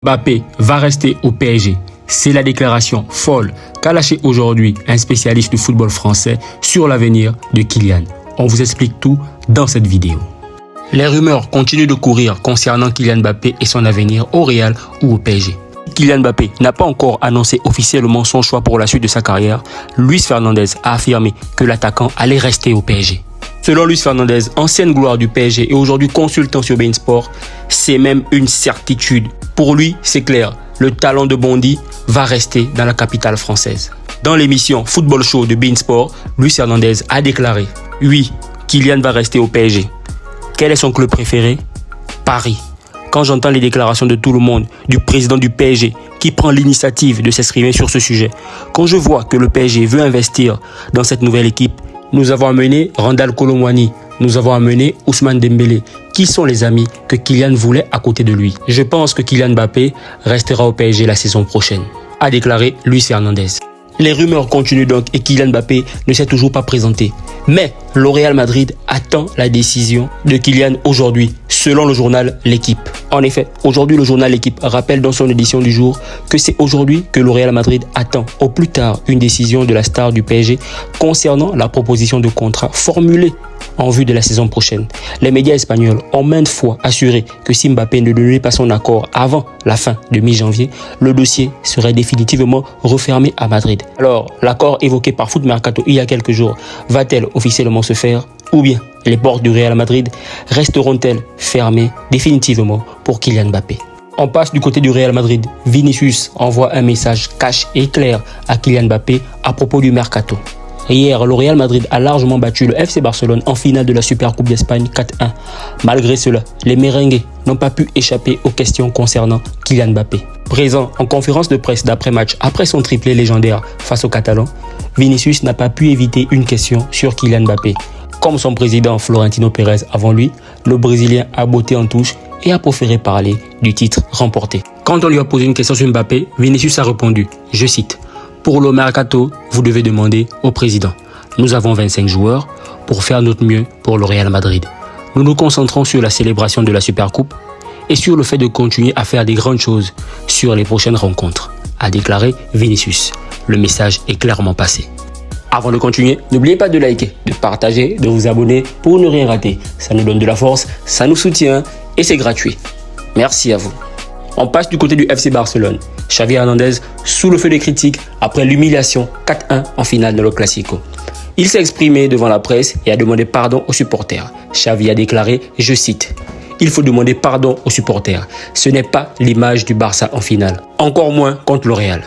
Mbappé va rester au PSG. C'est la déclaration folle qu'a lâché aujourd'hui un spécialiste du football français sur l'avenir de Kylian. On vous explique tout dans cette vidéo. Les rumeurs continuent de courir concernant Kylian Mbappé et son avenir au Real ou au PSG. Kylian Mbappé n'a pas encore annoncé officiellement son choix pour la suite de sa carrière. Luis Fernandez a affirmé que l'attaquant allait rester au PSG. Selon Luis Fernandez, ancienne gloire du PSG et aujourd'hui consultant sur beIN Sport, c'est même une certitude. Pour lui, c'est clair, le talent de Bondy va rester dans la capitale française. Dans l'émission Football Show de beIN Sport, Luis Fernandez a déclaré « Oui, Kylian va rester au PSG. Quel est son club préféré? Paris. Quand j'entends les déclarations de tout le monde, du président du PSG qui prend l'initiative de s'exprimer sur ce sujet, quand je vois que le PSG veut investir dans cette nouvelle équipe, nous avons amené Randal Kolo Muani, nous avons amené Ousmane Dembélé, qui sont les amis que Kylian voulait à côté de lui. Je pense que Kylian Mbappé restera au PSG la saison prochaine, a déclaré Luis Fernandez. Les rumeurs continuent donc et Kylian Mbappé ne s'est toujours pas présenté. Mais le Real Madrid attend la décision de Kylian aujourd'hui, selon le journal L'Équipe. En effet, aujourd'hui le journal L'Équipe rappelle dans son édition du jour que c'est aujourd'hui que le Real Madrid attend au plus tard une décision de la star du PSG concernant la proposition de contrat formulée en vue de la saison prochaine. Les médias espagnols ont maintes fois assuré que si Mbappé ne donnait pas son accord avant la fin de mi-janvier, le dossier serait définitivement refermé à Madrid. Alors, l'accord évoqué par Foot Mercato il y a quelques jours va-t-elle officiellement se faire ou bien les portes du Real Madrid resteront-elles fermées définitivement pour Kylian Mbappé? On passe du côté du Real Madrid. Vinicius envoie un message cash et clair à Kylian Mbappé à propos du Mercato. Hier, le Real Madrid a largement battu le FC Barcelone en finale de la Supercoupe d'Espagne 4-1. Malgré cela, les merengues n'ont pas pu échapper aux questions concernant Kylian Mbappé. Présent en conférence de presse d'après-match après son triplé légendaire face aux Catalans, Vinicius n'a pas pu éviter une question sur Kylian Mbappé. Comme son président Florentino Pérez avant lui, le Brésilien a botté en touche et a préféré parler du titre remporté. Quand on lui a posé une question sur Mbappé, Vinicius a répondu, je cite, « Pour le Mercato, vous devez demander au président. Nous avons 25 joueurs pour faire notre mieux pour le Real Madrid. Nous nous concentrons sur la célébration de la Supercoupe et sur le fait de continuer à faire des grandes choses sur les prochaines rencontres, » a déclaré Vinicius. Le message est clairement passé. Avant de continuer, n'oubliez pas de liker, de partager, de vous abonner pour ne rien rater. Ça nous donne de la force, ça nous soutient et c'est gratuit. Merci à vous. On passe du côté du FC Barcelone. Xavi Hernandez sous le feu des critiques après l'humiliation 4-1 en finale de le Clasico. Il s'est exprimé devant la presse et a demandé pardon aux supporters. Xavi a déclaré, je cite, « Il faut demander pardon aux supporters. Ce n'est pas l'image du Barça en finale, encore moins contre le Real. »